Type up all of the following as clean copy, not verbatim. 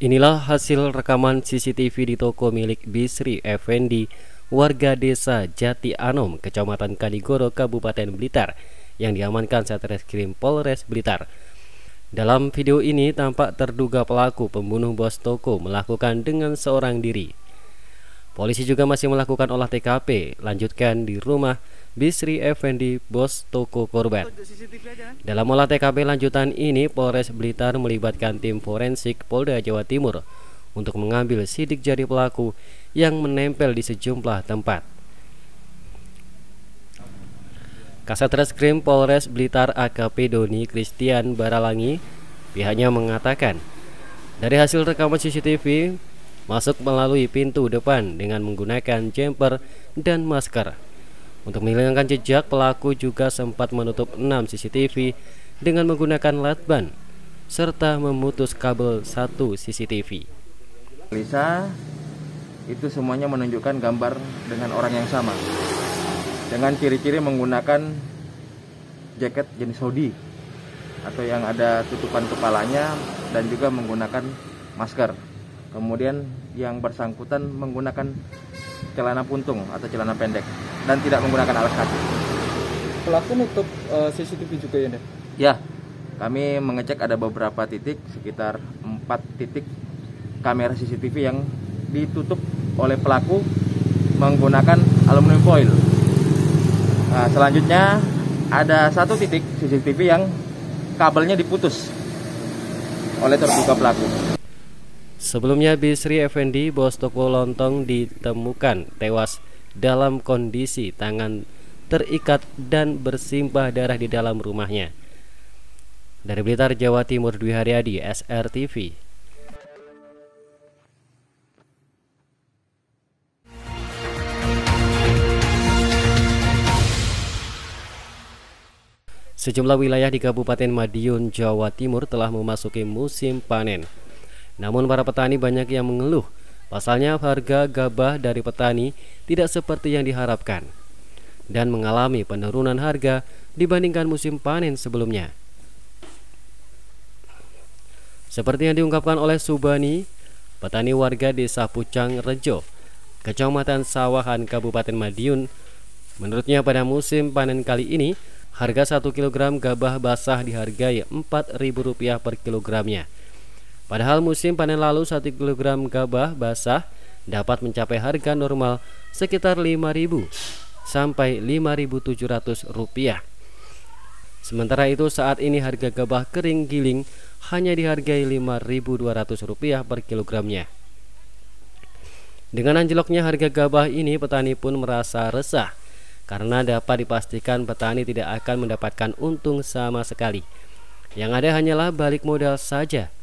Inilah hasil rekaman CCTV di toko milik Bisri Effendi, warga desa Jati Anom, Kecamatan Kaligoro, Kabupaten Blitar, yang diamankan Satreskrim Polres Blitar. Dalam video ini tampak terduga pelaku pembunuh bos toko melakukan dengan seorang diri. Polisi juga masih melakukan olah TKP, lanjutkan di rumah Bisri Effendi, bos toko korban. Dalam olah TKP lanjutan ini, Polres Blitar melibatkan tim forensik Polda Jawa Timur untuk mengambil sidik jari pelaku yang menempel di sejumlah tempat. Kasat Reskrim Polres Blitar AKP Doni Christian Baralangi pihaknya mengatakan, dari hasil rekaman CCTV masuk melalui pintu depan dengan menggunakan jumper dan masker. Untuk menghilangkan jejak, pelaku juga sempat menutup 6 CCTV dengan menggunakan lakban serta memutus kabel satu CCTV. Lisa itu semuanya menunjukkan gambar dengan orang yang sama, dengan ciri-ciri menggunakan jaket jenis hoodie atau yang ada tutupan kepalanya dan juga menggunakan masker. Kemudian yang bersangkutan menggunakan celana puntung atau celana pendek dan tidak menggunakan alas kaki. Pelaku nutup CCTV juga ya, Dek? Ya, kami mengecek ada beberapa titik, sekitar 4 titik kamera CCTV yang ditutup oleh pelaku menggunakan aluminium foil. Nah, selanjutnya ada 1 titik CCTV yang kabelnya diputus oleh terduga pelaku. Sebelumnya Bisri Effendi, bos toko lontong, ditemukan tewas dalam kondisi tangan terikat dan bersimbah darah di dalam rumahnya. Dari Blitar, Jawa Timur, Dwi Haryadi, SRTV. Sejumlah wilayah di Kabupaten Madiun, Jawa Timur telah memasuki musim panen. Namun para petani banyak yang mengeluh, pasalnya harga gabah dari petani tidak seperti yang diharapkan dan mengalami penurunan harga dibandingkan musim panen sebelumnya. Seperti yang diungkapkan oleh Subani, petani warga desa Pucang Rejo, Kecamatan Sawahan, Kabupaten Madiun, menurutnya pada musim panen kali ini harga 1 kg gabah basah dihargai Rp4.000 per kilogramnya. Padahal musim panen lalu 1 kg gabah basah dapat mencapai harga normal sekitar Rp5.000 sampai Rp5.700. Sementara itu saat ini harga gabah kering giling hanya dihargai Rp5.200 per kilogramnya. Dengan anjloknya harga gabah ini, petani pun merasa resah karena dapat dipastikan petani tidak akan mendapatkan untung sama sekali. Yang ada hanyalah balik modal saja.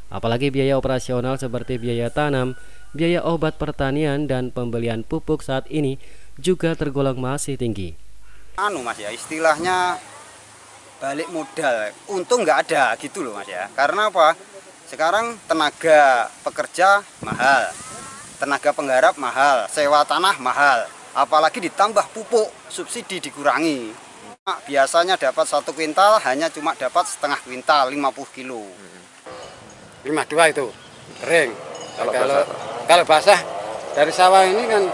Apalagi biaya operasional seperti biaya tanam, biaya obat pertanian, dan pembelian pupuk saat ini juga tergolong masih tinggi. Mas ya, istilahnya balik modal, untung nggak ada gitu loh Mas ya. Karena apa? Sekarang tenaga pekerja mahal, tenaga penggarap mahal, sewa tanah mahal, apalagi ditambah pupuk, subsidi dikurangi. Biasanya dapat 1 kuintal hanya cuma dapat setengah kuintal, 50 kilo. 52 itu kering. Kalau basah dari sawah ini kan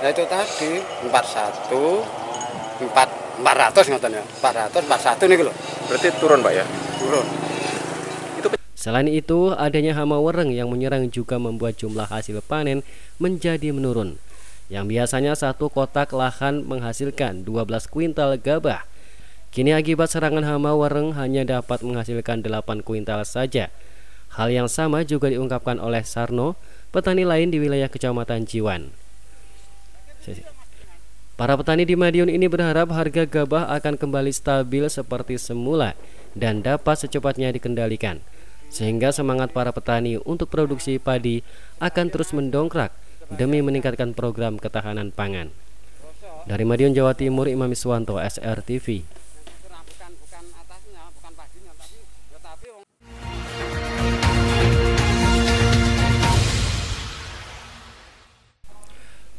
ya itu tadi 400 ngoten ya. 441 nih loh. Berarti turun, Pak ya? Turun. Selain itu, adanya hama wereng yang menyerang juga membuat jumlah hasil panen menjadi menurun. Yang biasanya 1 kotak lahan menghasilkan 12 kuintal gabah, kini akibat serangan hama wereng hanya dapat menghasilkan 8 kuintal saja. Hal yang sama juga diungkapkan oleh Sarno, petani lain di wilayah Kecamatan Jiwan. Para petani di Madiun ini berharap harga gabah akan kembali stabil seperti semula dan dapat secepatnya dikendalikan, sehingga semangat para petani untuk produksi padi akan terus mendongkrak demi meningkatkan program ketahanan pangan. Dari Madiun, Jawa Timur, Imam Iswanto, SRTV.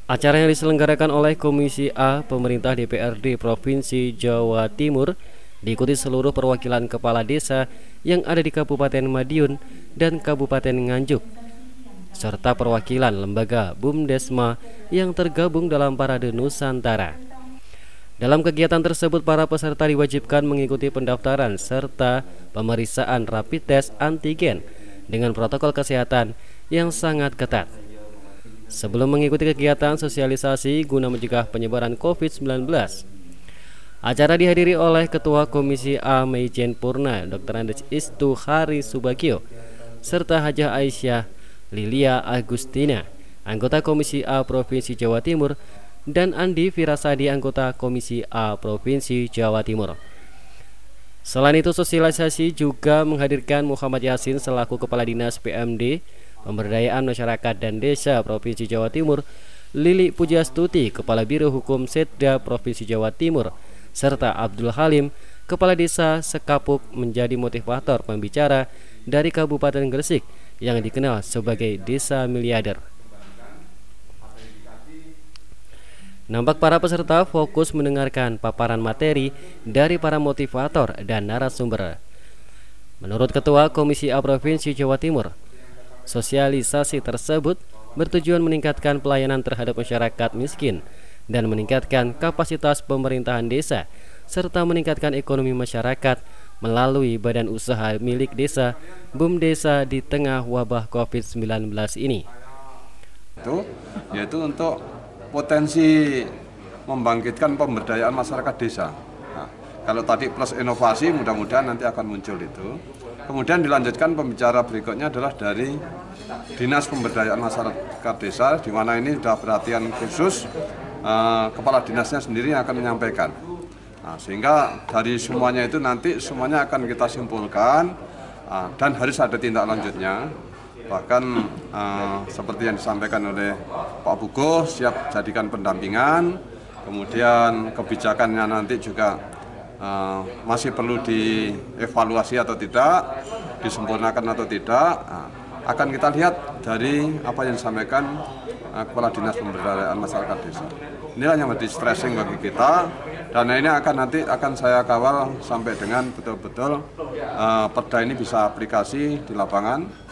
Acara yang diselenggarakan oleh Komisi A Pemerintah DPRD Provinsi Jawa Timur diikuti seluruh perwakilan kepala desa yang ada di Kabupaten Madiun dan Kabupaten Nganjuk serta perwakilan lembaga BUMDesma yang tergabung dalam Parade Nusantara. Dalam kegiatan tersebut, para peserta diwajibkan mengikuti pendaftaran serta pemeriksaan rapid test antigen dengan protokol kesehatan yang sangat ketat. Sebelum mengikuti kegiatan sosialisasi guna mencegah penyebaran COVID-19, acara dihadiri oleh Ketua Komisi A Maijen Purna, Dr. Andes Istu Hari Subagio, serta Hajah Aisyah Lilia Agustina, anggota Komisi A Provinsi Jawa Timur, dan Andi Firasadi, anggota Komisi A Provinsi Jawa Timur. Selain itu, sosialisasi juga menghadirkan Muhammad Yasin selaku Kepala Dinas PMD, Pemberdayaan Masyarakat dan Desa Provinsi Jawa Timur, Lili Pujastuti, Kepala Biro Hukum Setda Provinsi Jawa Timur, serta Abdul Halim, Kepala Desa Sekapuk, menjadi motivator pembicara dari Kabupaten Gresik yang dikenal sebagai Desa Miliarder. Nampak para peserta fokus mendengarkan paparan materi dari para motivator dan narasumber. Menurut Ketua Komisi A Provinsi Jawa Timur, sosialisasi tersebut bertujuan meningkatkan pelayanan terhadap masyarakat miskin dan meningkatkan kapasitas pemerintahan desa, serta meningkatkan ekonomi masyarakat melalui badan usaha milik desa BUMDesa di tengah wabah COVID-19 ini. Yaitu untuk potensi membangkitkan pemberdayaan masyarakat desa. Nah, kalau tadi plus inovasi, mudah-mudahan nanti akan muncul itu. Kemudian dilanjutkan pembicara berikutnya adalah dari Dinas Pemberdayaan Masyarakat Desa, di mana ini sudah perhatian khusus kepala dinasnya sendiri yang akan menyampaikan. Nah, sehingga dari semuanya itu nanti semuanya akan kita simpulkan dan harus ada tindak lanjutnya. Bahkan seperti yang disampaikan oleh Pak Bugo, siap jadikan pendampingan. Kemudian kebijakannya nanti juga masih perlu dievaluasi atau tidak, disempurnakan atau tidak. Akan kita lihat dari apa yang disampaikan Kepala Dinas Pemberdayaan Masyarakat Desa. Inilah yang menjadi stressing bagi kita, dan ini nanti akan saya kawal sampai dengan betul-betul perda ini bisa aplikasi di lapangan.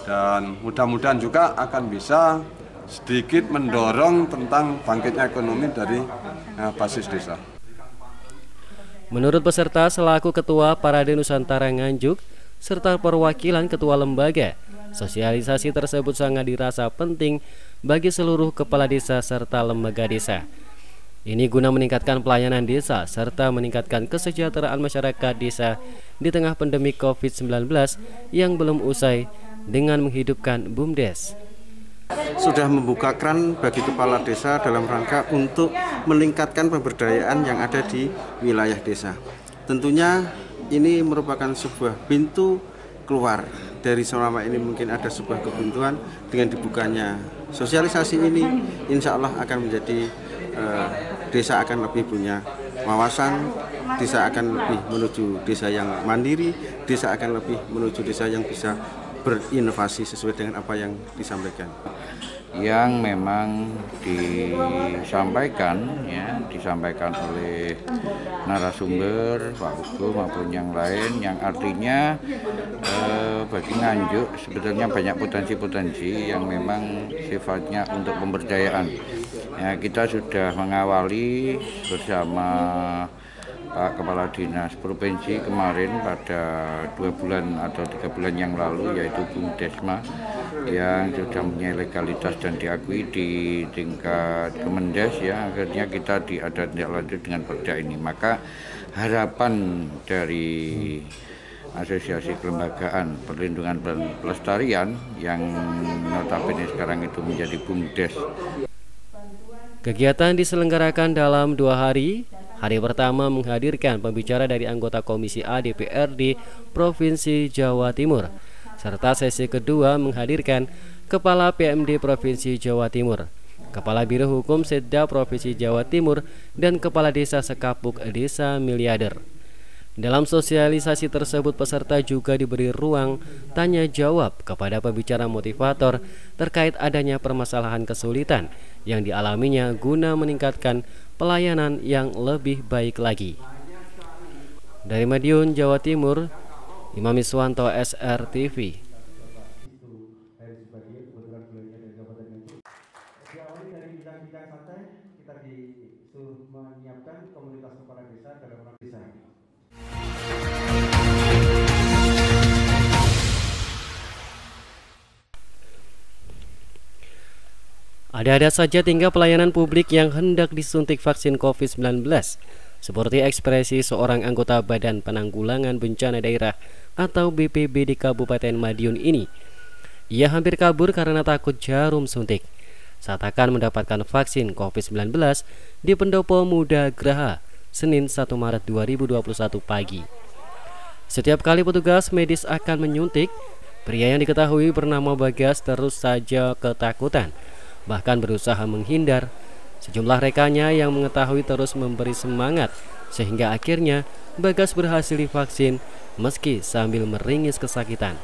Dan mudah-mudahan juga akan bisa sedikit mendorong tentang bangkitnya ekonomi dari basis desa. Menurut peserta selaku Ketua Parade Nusantara Nganjuk serta perwakilan ketua lembaga, sosialisasi tersebut sangat dirasa penting bagi seluruh kepala desa serta lembaga desa. Ini guna meningkatkan pelayanan desa serta meningkatkan kesejahteraan masyarakat desa di tengah pandemi COVID-19 yang belum usai, dengan menghidupkan BUMDes. Sudah membuka keran bagi kepala desa dalam rangka untuk meningkatkan pemberdayaan yang ada di wilayah desa. Tentunya ini merupakan sebuah pintu keluar dari selama ini mungkin ada sebuah kebuntuan. Dengan dibukanya sosialisasi ini, insya Allah akan menjadi desa akan lebih punya wawasan, desa akan lebih menuju desa yang mandiri, desa akan lebih menuju desa yang bisa berinovasi sesuai dengan apa yang disampaikan. Yang memang disampaikan oleh narasumber Pak Hugo maupun yang lain, yang artinya bagi Nganjuk sebetulnya banyak potensi-potensi yang memang sifatnya untuk pemberdayaan. Ya, kita sudah mengawali bersama Pak Kepala Dinas Provinsi kemarin pada 2 bulan atau 3 bulan yang lalu, yaitu BUMDesma yang sudah punya legalitas dan diakui di tingkat Kemendes. Ya, akhirnya kita ada tindak lanjut dengan perda ini. Maka harapan dari Asosiasi Kelembagaan Perlindungan dan Pelestarian yang notabene sekarang itu menjadi BUMDes. Kegiatan diselenggarakan dalam 2 hari. Hari pertama menghadirkan pembicara dari anggota Komisi A DPRD Provinsi Jawa Timur, serta sesi kedua menghadirkan Kepala PMD Provinsi Jawa Timur, Kepala Biro Hukum Setda Provinsi Jawa Timur, dan Kepala Desa Sekapuk Desa Miliarder. Dalam sosialisasi tersebut, peserta juga diberi ruang tanya jawab kepada pembicara motivator terkait adanya permasalahan kesulitan yang dialaminya guna meningkatkan pelayanan yang lebih baik lagi. Dari Madiun, Jawa Timur, Imam Iswanto, SRTV. otoritas kepala desa dalam rangka desa. Ada-ada saja tinggal pelayanan publik yang hendak disuntik vaksin COVID-19, seperti ekspresi seorang anggota Badan Penanggulangan Bencana Daerah atau BPBD Kabupaten Madiun ini. Ia hampir kabur karena takut jarum suntik saat akan mendapatkan vaksin COVID-19 di Pendopo Muda Graha, Senin 1 Maret 2021 pagi. Setiap kali petugas medis akan menyuntik, pria yang diketahui bernama Bagas terus saja ketakutan, bahkan berusaha menghindar. Sejumlah rekannya yang mengetahui terus memberi semangat, sehingga akhirnya Bagas berhasil divaksin meski sambil meringis kesakitan.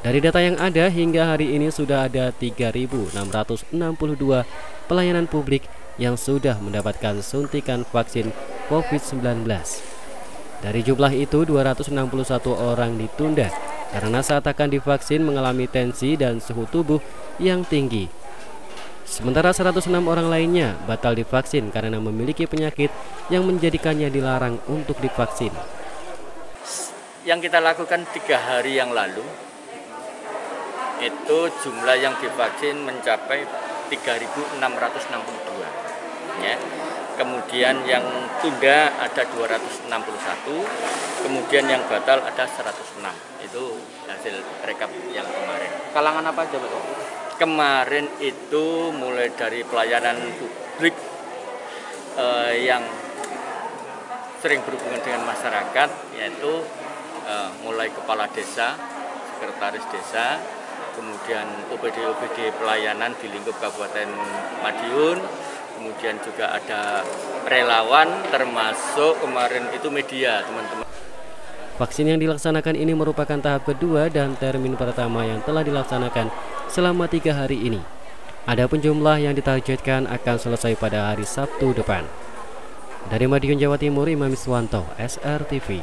Dari data yang ada, hingga hari ini sudah ada 3.662 pelayanan publik yang sudah mendapatkan suntikan vaksin COVID-19. Dari jumlah itu, 261 orang ditunda karena saat akan divaksin mengalami tensi dan suhu tubuh yang tinggi. Sementara 106 orang lainnya batal divaksin karena memiliki penyakit yang menjadikannya dilarang untuk divaksin. Yang kita lakukan 3 hari yang lalu, itu jumlah yang divaksin mencapai 3.662. Ya. Kemudian yang tunda ada 261, kemudian yang batal ada 106. Itu hasil rekap yang kemarin. Kalangan apa aja, Pak? Kemarin itu mulai dari pelayanan publik yang sering berhubungan dengan masyarakat, yaitu mulai kepala desa, sekretaris desa, kemudian OPD pelayanan di lingkup Kabupaten Madiun, kemudian juga ada relawan, termasuk kemarin itu media, teman-teman. Vaksin yang dilaksanakan ini merupakan tahap kedua dan termin pertama yang telah dilaksanakan selama 3 hari ini. Adapun jumlah yang ditargetkan akan selesai pada hari Sabtu depan. Dari Madiun, Jawa Timur, Imam Iswanto, SRTV.